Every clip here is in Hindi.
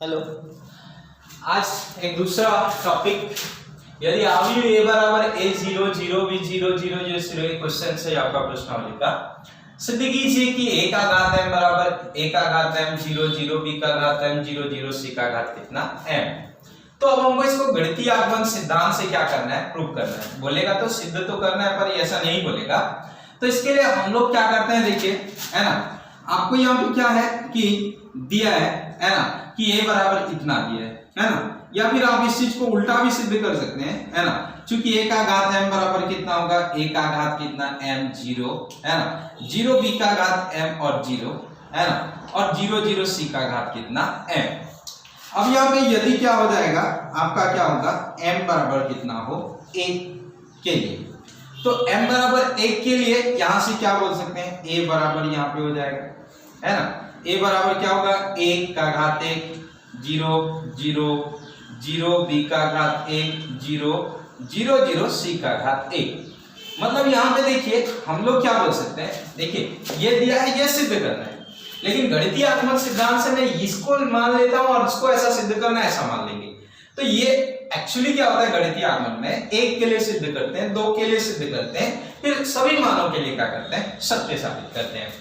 हेलो। आज एक दूसरा टॉपिक, यदि अभी ए बराबर A zero zero B zero zero zero zero question से आपका प्रश्नावली का सिद्ध कीजिए कि ए का घात m बराबर ए का घात m जीरो जीरो बी का घात m जीरो जीरो सी का घात कितना m। तो अब हमको इसको गणितीय आगमन सिद्धांत से क्या करना है, प्रूव करना है। बोलेगा तो सिद्ध तो करना है, पर ऐसा नहीं बोलेगा। तो इसके लिए हम लोग क्या करते हैं, देखिए है ना, आपको यहाँ पे क्या है कि दिया है ना, कि a बराबर इतना दिया है ना, या फिर आप इस चीज को उल्टा भी सिद्ध कर सकते हैं, है ना। चूंकि a का घात m बराबर कितना होगा, a का घात कितना m जीरो, है ना, जीरो b का घात m और जीरो, है ना, और जीरो जीरो c का घात कितना m। अब यहाँ पे यदि क्या हो जाएगा, आपका क्या होगा, m बराबर कितना हो 1 के लिए, तो m बराबर 1 के लिए यहां से क्या बोल सकते हैं, a बराबर यहाँ पे हो जाएगा, है ना। a बराबर क्या होगा, 1 का घात 1 जीरो जीरो जीरो बी का घात 1 जीरो जीरो जीरो सी का घात 1। मतलब यहाँ पे देखिए हम लोग क्या बोल सकते हैं, देखिए ये दिया है, ये सिद्ध करना है, लेकिन गणितीय आगमन सिद्धांत से मैं इसको मान लेता हूं और इसको ऐसा सिद्ध करना है, ऐसा मान लेंगे। तो ये एक्चुअली क्या होता है, गणितीय आगमन में 1 के लिए सिद्ध करते हैं, 2 के लिए सिद्ध करते हैं, फिर सभी मानों के लिए क्या करते हैं, सत्य साबित करते हैं।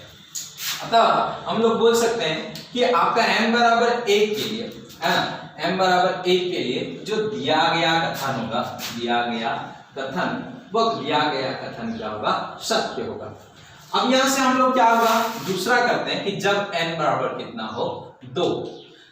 अतः हम लोग बोल सकते हैं कि आपका m बराबर 1 के लिए, है ना, m बराबर 1 के लिए जो दिया गया कथन होगा, दिया गया कथन, वो दिया गया कथन क्या होगा, सत्य होगा। अब यहां से हम लोग क्या होगा, दूसरा करते हैं कि जब n बराबर कितना हो 2,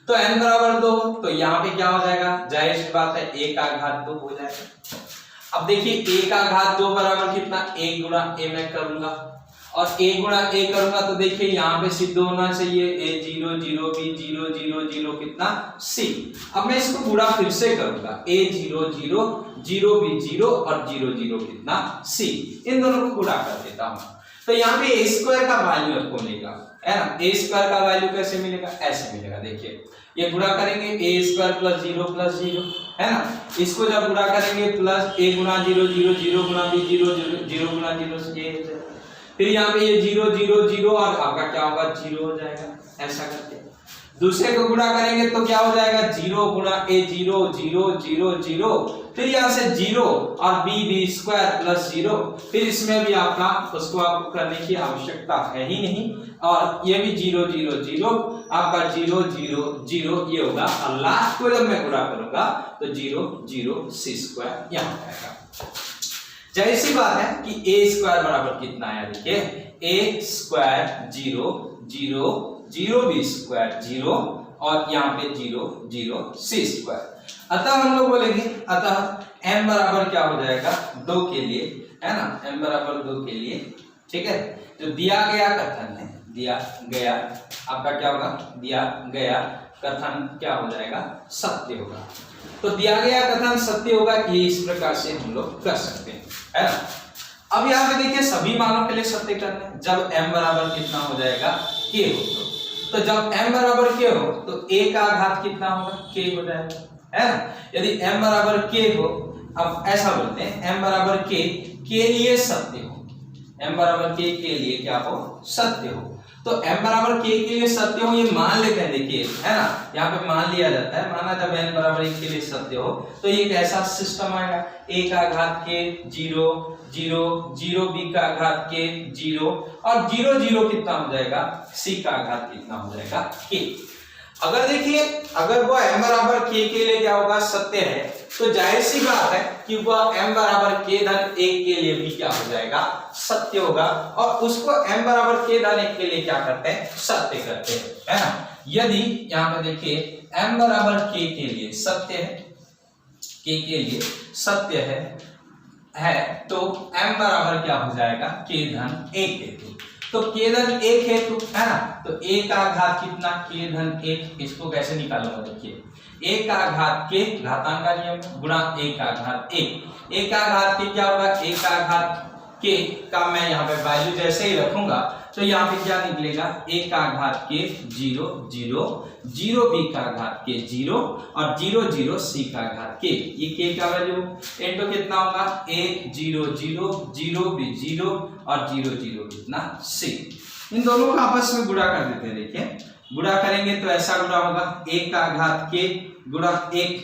तो n बराबर 2, तो यहाँ पे क्या हो जाएगा, जाहिर सी बात है a का घात 2 हो जाएगा। अब देखिए a का घात 2 बराबर कितना, 1 गुणा a मैं करूंगा, और a गुणा a करूंगा तो देखिए यहाँ पे सिद्ध होना चाहिए a zero zero b zero zero zero कितना c। अब मैं इसको गुणा फिर से करूंगा, a zero zero zero b zero और जीरो जीरो कितना c, इन दोनों को गुणा कर देता हूं। तो यहाँ पे a स्क्वायर का वैल्यू आपको मिलेगा, है ना। a स्क्वायर का वैल्यू कैसे मिलेगा, ऐसे मिलेगा, देखिए ये गुणा करेंगे a स्क्वायर प्लस जीरो, है ना, इसको जब गुणा करेंगे प्लस a गुणा जीरो जीरो जीरो गुणा b जीरो जीरो गुणा जीरो से, फिर यहाँ पे ये जीरो जीरो जीरो और आपका क्या होगा, जीरो हो जाएगा। ऐसा करके दूसरे को गुणा करेंगे तो क्या हो जाएगा, जीरो गुणा a zero zero zero zero, फिर यहाँ से जीरो और b स्क्वायर प्लस जीरो, फिर इसमें भी आपका उसको आपको करने की आवश्यकता है ही नहीं, और ये भी जीरो जीरो जीरो, आपका जीरो जीरो जीरो ये होगा, और लास्ट को जब मैं गुणा करूंगा तो जीरो जीरो सी स्क्वायर यहाँ आएगा। जाहिर सी बात है कि a स्क्वायर बराबर कितना आया, देखिए a square zero zero zero b square zero और यहाँ पे जीरो जीरो c स्क्वायर। अतः हम लोग बोलेंगे, अतः m बराबर क्या हो जाएगा 2 के लिए, है ना, m बराबर 2 के लिए, ठीक है। जो दिया गया कथन है, दिया गया आपका क्या होगा, दिया गया कथन क्या हो जाएगा, सत्य होगा। तो दिया गया कथन सत्य होगा, ये इस प्रकार से हम लोग कर सकते हैं, है ना। अब यहाँ पे देखिए सभी मानों के लिए सत्य करना है। जब m बराबर कितना हो जाएगा, k हो, तो जब m बराबर k हो तो a का घात कितना होगा, k हो जाएगा, है ना। यदि m बराबर k हो, अब ऐसा बोलते हैं m बराबर k के लिए सत्य हो, m बराबर k के लिए क्या हो, सत्य हो। तो m बराबर k के लिए सत्य हो, ये मान लेते हैं, देखिए है ना, यहाँ पे मान लिया जाता है, माना जब n बराबर 1 के लिए सत्य हो तो ये कैसा सिस्टम आएगा, a का घात k zero zero zero b का घात k जीरो और जीरो जीरो कितना हो जाएगा, c का घात कितना हो जाएगा k। अगर देखिए अगर वो m बराबर k के लिए क्या होगा, सत्य है, तो जाहिर सी बात है कि वह m बराबर k धन 1 के लिए भी क्या हो जाएगा, सत्य होगा, और उसको m बराबर k धन 1 के लिए क्या करते हैं, सत्य करते हैं, है ना। यदि यहाँ पे देखिए m बराबर k के लिए सत्य है, k के लिए सत्य है तो m बराबर क्या हो जाएगा, k धन 1 हेतु, तो k धन 1 हेतु, है ना, तो a का घात कितना, k धन 1, इसको कैसे निकालूंगा, देखिए a का घात k घातांक का नियम गुणा a का घात 1, a का घात k क्या होगा, a का घात k का मैं यहाँ पे वैल्यू जैसे ही रखूंगा तो यहाँ पे क्या निकलेगा, a का घात k zero zero zero b का घात k जीरो और जीरो जीरो c का घात k, ये k का वैल्यू इनटू कितना होगा, a zero zero zero b zero और जीरो जीरो कितना c, इन दोनों को आपस में गुणा कर देते हैं। देखिए गुणा करेंगे तो ऐसा गुणा होगा, 1 का घात k गुणा 1,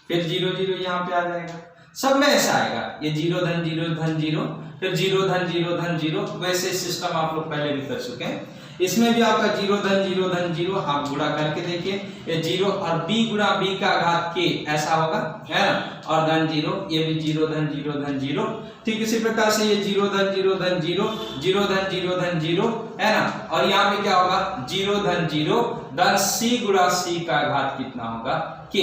फिर 0 0 यहाँ पे आ जाएगा, सब में ऐसा आएगा, ये 0 धन 0 धन 0, फिर 0 धन 0 धन 0। वैसे सिस्टम आप लोग पहले भी कर चुके हैं। इसमें भी आपका 0 धन 0 धन 0 आप गुणा करके देखिए, ये 0 और b गुणा b का घात k ऐसा होगा, है ना, और धन 0, ये भी 0 धन 0 धन 0। ठीक इसी प्रकार से ये 0 धन 0 धन 0, 0 धन 0 धन 0, है ना, और यहाँ पे क्या होगा 0 धन 0 धन c गुणा c का घात कितना होगा k।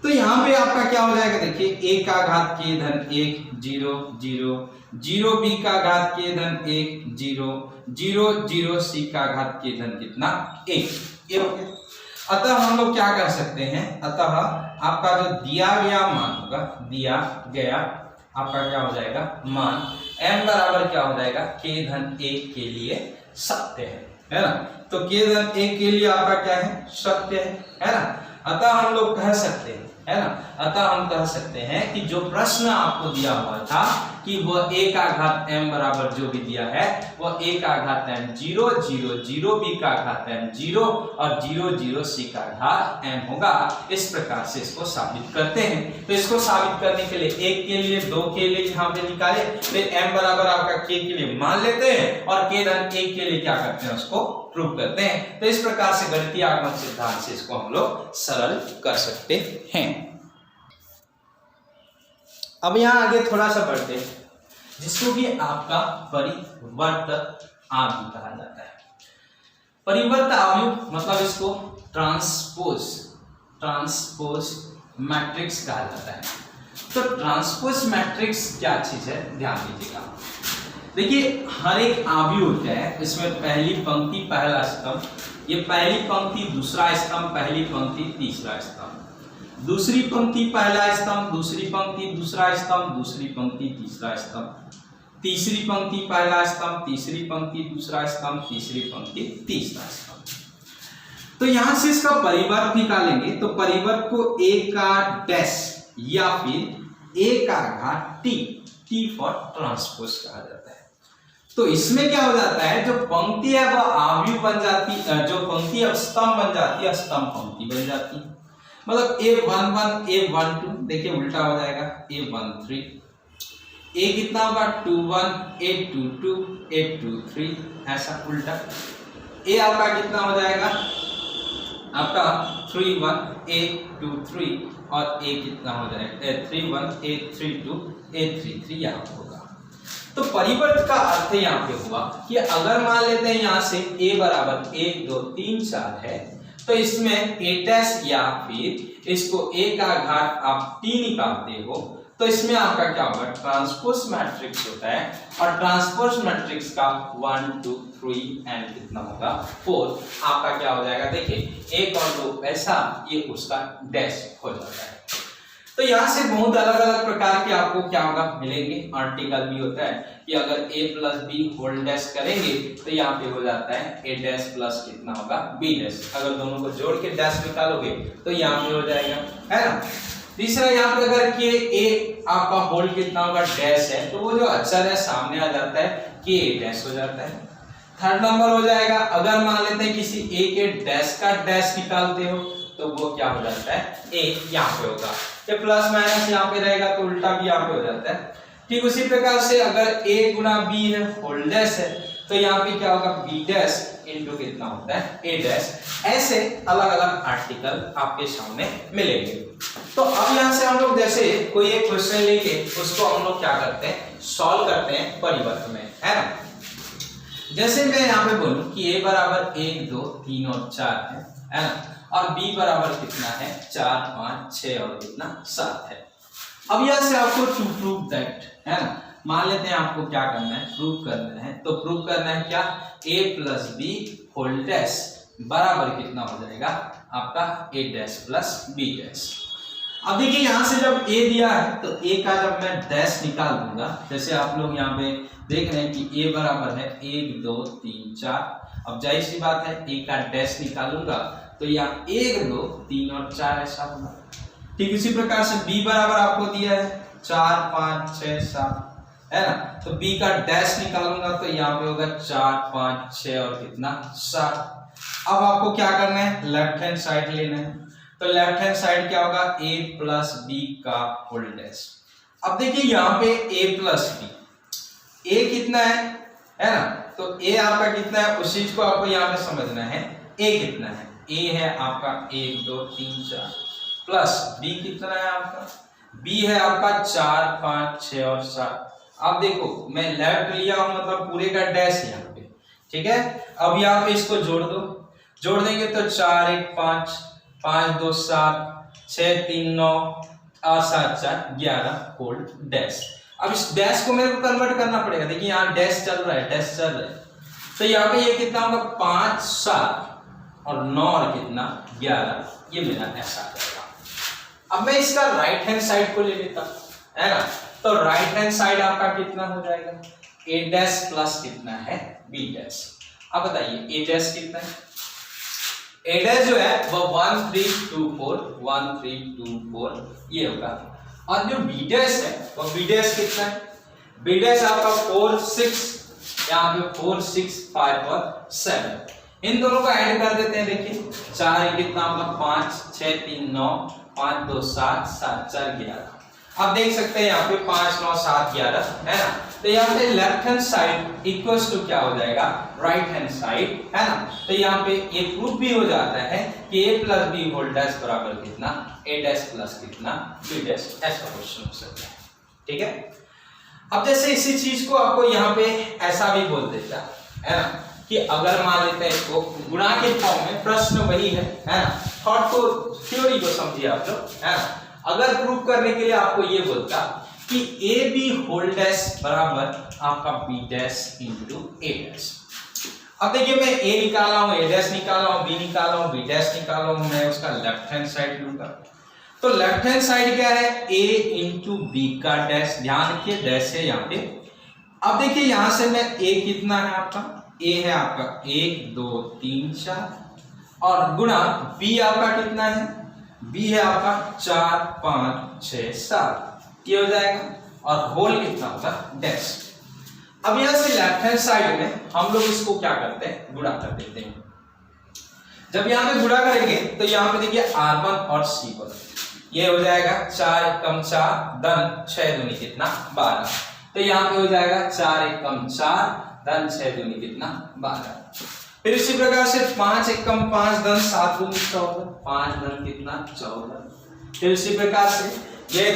तो यहाँ पे आपका क्या हो जाएगा, देखिए a का घात k धन 1 0 0, 0 b का घात k धन 1 0 0 0 c का घात k धन कितना 1, ये हो गया। अतः हम लोग क्या कर सकते हैं, अतः आपका जो दिया गया मान होगा, दिया गया आपका क्या हो जाएगा मान m बराबर क्या हो जाएगा k धन 1 के लिए सत्य है ना। तो k धन 1 के लिए आपका क्या है, सत्य है ना। अतः हम लोग कह सकते हैं, है ना, अतः हम कह सकते हैं कि जो प्रश्न आपको दिया हुआ था कि वह a का घात m बराबर जो भी दिया है वह a का घात m 0 0 0 b का घात m 0 और 0 0 c का घात m होगा। इस प्रकार से इसको साबित करते हैं। तो इसको साबित करने के लिए 1 के लिए 2 के लिए यहाँ पे निकाले, फिर m बराबर आपका k के लिए मान लेते हैं और k धन 1 के लिए क्या करते हैं, उसको प्रूव करते हैं। तो इस प्रकार से गणितीय आगमन सिद्धांत से इसको हम लोग सरल कर सकते हैं। अब यहाँ आगे थोड़ा सा बढ़ते हैं, जिसको कि आपका परिवर्त आव्यूह कहा जाता है। परिवर्त आव्यूह मतलब इसको ट्रांसपोज मैट्रिक्स कहा जाता है। तो ट्रांसपोज मैट्रिक्स क्या चीज है, ध्यान दीजिएगा। देखिए हर एक आव्यूह होता है, इसमें पहली पंक्ति पहला स्तंभ, ये पहली पंक्ति दूसरा स्तंभ, पहली पंक्ति तीसरा स्तंभ, दूसरी पंक्ति पहला स्तंभ, दूसरी पंक्ति दूसरा स्तंभ, दूसरी पंक्ति तीसरा स्तंभ, तीसरी पंक्ति पहला स्तंभ, तीसरी पंक्ति दूसरा स्तंभ, तीसरी पंक्ति तीसरा स्तंभ। तो यहां से इसका परिवर्त निकालेंगे तो परिवर्त को a का डैश या फिर a का घात t फॉर ट्रांसपोज कहा जाता है। तो इसमें क्या हो जाता है, जो पंक्ति है वह आव्यूह बन जाती है, जो पंक्ति है स्तंभ बन जाती है, स्तंभ पंक्ति बन जाती है। मतलब a11 a12 देखिए उल्टा हो जाएगा, a13 a कितना होगा 21 a22 a23 ऐसा उल्टा। a आपका कितना हो जाएगा आपका 31 a23 और a कितना हो जाएगा a31 a32 a33 यहाँ होगा। तो परिवर्त का अर्थ यहाँ पे हुआ कि अगर मान लेते हैं यहाँ से a बराबर 1 2 3 4 है, तो इसमें a डैश या फिर इसको a का घात आप t निकालते हो, तो इसमें आपका क्या होगा ट्रांसपोज मैट्रिक्स होता है, और ट्रांसपोज मैट्रिक्स का 1 2 3 एंड कितना होगा 4 आपका क्या हो जाएगा, देखिए 1 और 2 ऐसा, ये उसका डैश हो जाता है। तो यहाँ से बहुत अलग अलग प्रकार के आपको क्या होगा मिलेंगे। आर्टिकल भी होता है कि अगर a plus B whole dash करेंगे तो यहाँ पे हो जाता है a डैश प्लस कितना होगा b डैश, अगर दोनों को जोड़ के डैश निकालोगे तो यहाँ पे हो जाएगा, है ना। तीसरा यहाँ पे अगर के a आपका होल कितना होगा डैश है, तो वो जो अक्षर है सामने आ जाता है के डैश हो जाता है। थर्ड नंबर हो जाएगा अगर मान लेते हैं किसी a के डैश का डैश निकालते हो तो वो क्या हो जाता है a यहाँ पे होगा, ये प्लस माइनस यहाँ पे रहेगा तो उल्टा भी यहाँ पे हो जाता है। ठीक उसी प्रकार से अगर a गुना b है होल डैश है तो यहाँ पे क्या होगा b डैश इनटू कितना होता है a डैश। ऐसे अलग अलग आर्टिकल आपके सामने मिलेंगे। तो अब यहाँ से हम लोग जैसे कोई एक क्वेश्चन लेके उसको हम लोग क्या करते हैं सॉल्व करते हैं परिवर्त में, है ना। जैसे मैं यहाँ पे बोलूं कि a बराबर 1 2 3 और 4 है ना, और b बराबर कितना है 4 5 6 और कितना 7 है। अब यहाँ से आपको टू प्रूव दैट, है ना, मान लेते हैं आपको क्या करना है प्रूव करना है, तो प्रूव करना है क्या a plus B whole dash बराबर कितना हो जाएगा आपका a dash plus b dash. अब देखिए यहाँ से जब a दिया है तो a का जब मैं डैश निकाल दूंगा, जैसे आप लोग यहाँ पे देख रहे हैं कि a बराबर है 1 2 3 4, अब जाहिर सी बात है a का डैश निकालूंगा तो यहाँ 1 2 3 और 4 ऐसा होगा। ठीक इसी प्रकार से b बराबर आपको दिया है 4 5 6 7, है ना, तो b का डैश निकालूंगा तो यहाँ पे होगा 4 5 6 और कितना 7। अब आपको क्या करना है, लेफ्ट हैंड साइड लेना है। तो लेफ्ट हैंड साइड क्या होगा, a प्लस बी का होल डैश। अब देखिए यहाँ पे a प्लस बी, a कितना है ना, तो a आपका कितना है उस चीज को आपको यहाँ पे समझना है। a कितना है, a है आपका 1 2 3 4 प्लस b कितना है आपका, b है आपका 4 5 6 और 7। अब देखो मैं लेफ्ट लिया हूं मतलब पूरे का डैश यहाँ पे, ठीक है। अब यहाँ पे इसको जोड़ दो, जोड़ देंगे तो 4 1 5 5 2 7 6 3 9 और 7 4 11 होल डैश। अब इस डैश को मेरे को कन्वर्ट करना पड़ेगा। देखिए यहाँ डैश चल रहा है, डैश चल रहा है, तो यहाँ पे ये कितना होगा 5 7 और 9 और कितना 11, ये मेरा ऐसा जाएगा। अब मैं इसका राइट हैंड साइड को ले लेता है ना, तो राइट हैंड साइड आपका कितना हो जाएगा, a डैश प्लस कितना है b डैश। अब बताइए a डैश कितना है, a डैश जो है वो 1 3 2 4 1 3 2 4 ये होगा, और जो b डैश है वो b डैश कितना है, b डैश आपका 4 6, यहाँ पे 4 6 5 और 7, इन दोनों को ऐड कर देते हैं। देखिए 4 कितना होगा 5 6 3 9 5 2 7 7 4 11। अब देख सकते हैं यहाँ पे 5 9 7 11 है ना, तो यहाँ पे left hand side equals to क्या हो जाएगा, राइट हैंड साइड है ना। तो यहाँ पे ये प्रूफ भी हो जाता है कि a plus B whole dash बराबर कितना, a डैश प्लस कितना b डैश, ऐसा क्वेश्चन हो सकता है, ठीक है। अब जैसे इसी चीज को आपको यहाँ पे ऐसा भी बोल देता है ना, कि अगर मान लेते हैं इसको गुणा के फॉर्म में, प्रश्न वही है ना, थॉट को थ्योरी को समझिए आप लोग है ना। अगर प्रूव करने के लिए आपको ये बोलता कि ए बी होल डैश बराबर आपका बी डैश इंटू ए डैश। अब देखिए मैं ए निकाला हूं, ए डैश निकाला हूं, बी निकाला हूं, बी डैश निकाला हूं, मैं उसका लेफ्ट हैंड साइड लूंगा। तो लेफ्ट हैंड साइड क्या है, a इंटू बी का डैश, ध्यान रखिए डैश है यहाँ पे। अब देखिए यहां से मैं a कितना है आपका, a है आपका 1 2 3 4 और गुणा b आपका कितना है, b है आपका 4 5 6 7, ये हो जाएगा, और होल कितना होगा डैश। अब यहां से लेफ्ट हैंड साइड में हम लोग इसको क्या करते हैं, गुणा कर देते हैं। जब यहां पे गुणा करेंगे तो यहां पे देखिए r1 और c1, ये हो जाएगा 4 कम 4 धन 6 दूनी कितना 12, तो यहाँ पे हो जाएगा 4 1 कम 4 धन 6 दूनी कितना 12। फिर इसी प्रकार से 5 1 कम 5 धन 7 दूनी 14, 5 धन कितना 14। फिर इसी प्रकार से ये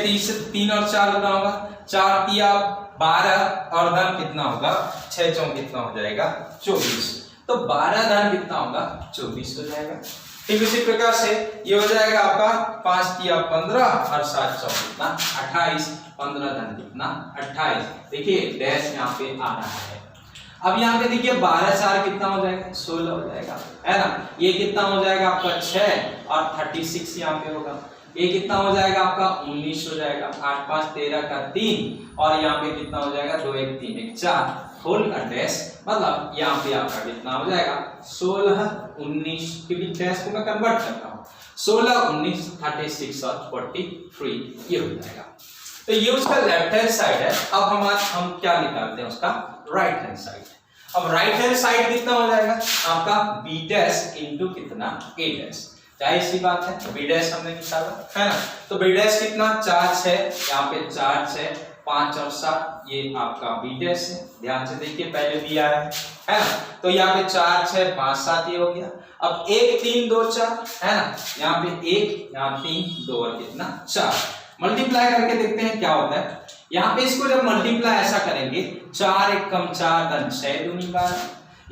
3 और 4 गुना होगा, 4 तिया 12 और धन कितना होगा 6 चौक कितना हो जाएगा 24, तो 12 धन कितना होगा 24 हो जाएगा। ठीक इसी प्रकार से ये हो जाएगा आपका 5 तिया 15 और 7 चौक कितना 28, 15 धन कितना 28। देखिए डैश यहाँ पे आ रहा है। अब यहाँ पे देखिए 12 4 कितना हो जाएगा 16 हो जाएगा, है ना। ये कितना हो जाएगा आपका 6 और 36 यहाँ पे होगा, ये कितना हो जाएगा आपका 19 हो जाएगा, 8 5 13 का 3 और यहाँ पे कितना हो जाएगा 2 1 3 1 4 होल का डैश, मतलब यहाँ पे आपका कितना हो जाएगा 16 19, क्योंकि डैश को मैं कन्वर्ट करता हूँ, 16 19 36 और 43 ये हो जाएगा। तो ये उसका लेफ्ट हैंड साइड है। अब हम क्या निकालते हैं उसका राइट हैंड साइड। अब राइट हैंड साइड कितना हो जाएगा आपका b डैश इंटू कितना a डैश, चाहे इसी बात है, b डैश हमने निकाला है ना, तो b डैश कितना 4 6, यहाँ पे 4 6 5 और 7 ये आपका b डैश है। ध्यान से देखिए पहले भी आ रहा है ना, तो यहाँ पे 4 6 5 7 ये हो गया। अब 1 3 2 4 है ना, यहाँ पे 1 यहाँ 3 2 और कितना 4, मल्टीप्लाई करके देखते हैं क्या होता है। यहाँ पे इसको जब मल्टीप्लाई ऐसा करेंगे 4 1 कम 4 धन 6 दूनी 12,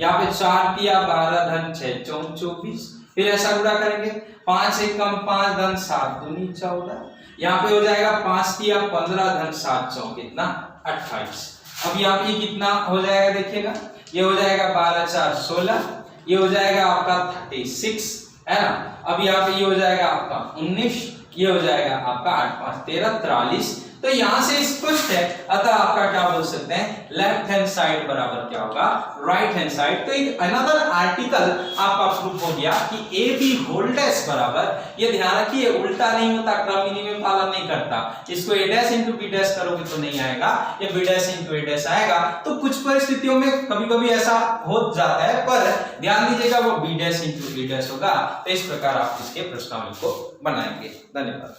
यहाँ पे 4 तिया 12 धन 6 चौक 24, फिर ऐसा गुणा करेंगे 5 1 कम 5 धन 7 दूनी 14, यहाँ पे हो जाएगा 5 तिया 15 धन 7 चौक कितना 28। अब यहाँ पे कितना हो जाएगा देखिएगा, ये हो जाएगा 12 4 16, ये हो जाएगा आपका 36 है ना। अब यहाँ पे ये हो जाएगा आपका 19, ये हो जाएगा आपका 8 5 13 43, तो यहां से स्पष्ट है, अतः आपका क्या बोल सकते हैं, लेफ्ट हैंड साइड बराबर क्या होगा, राइट हैंड साइड। तो एक अनदर आर्टिकल आपका प्रूफ हो गया कि ए बी होल डैश बराबर, ये ध्यान रखिए उल्टा नहीं होता, क्रम में पालन नहीं करता, इसको ए डैश इंटू बी डैश करोगे तो नहीं आएगा, ये बी डैश इंटू ए डैश आएगा। तो कुछ परिस्थितियों में कभी कभी ऐसा हो जाता है, पर ध्यान दीजिएगा वो B dash into B dash होगा। तो इस प्रकार आप इसके प्रश्नावली को बनाएंगे। धन्यवाद।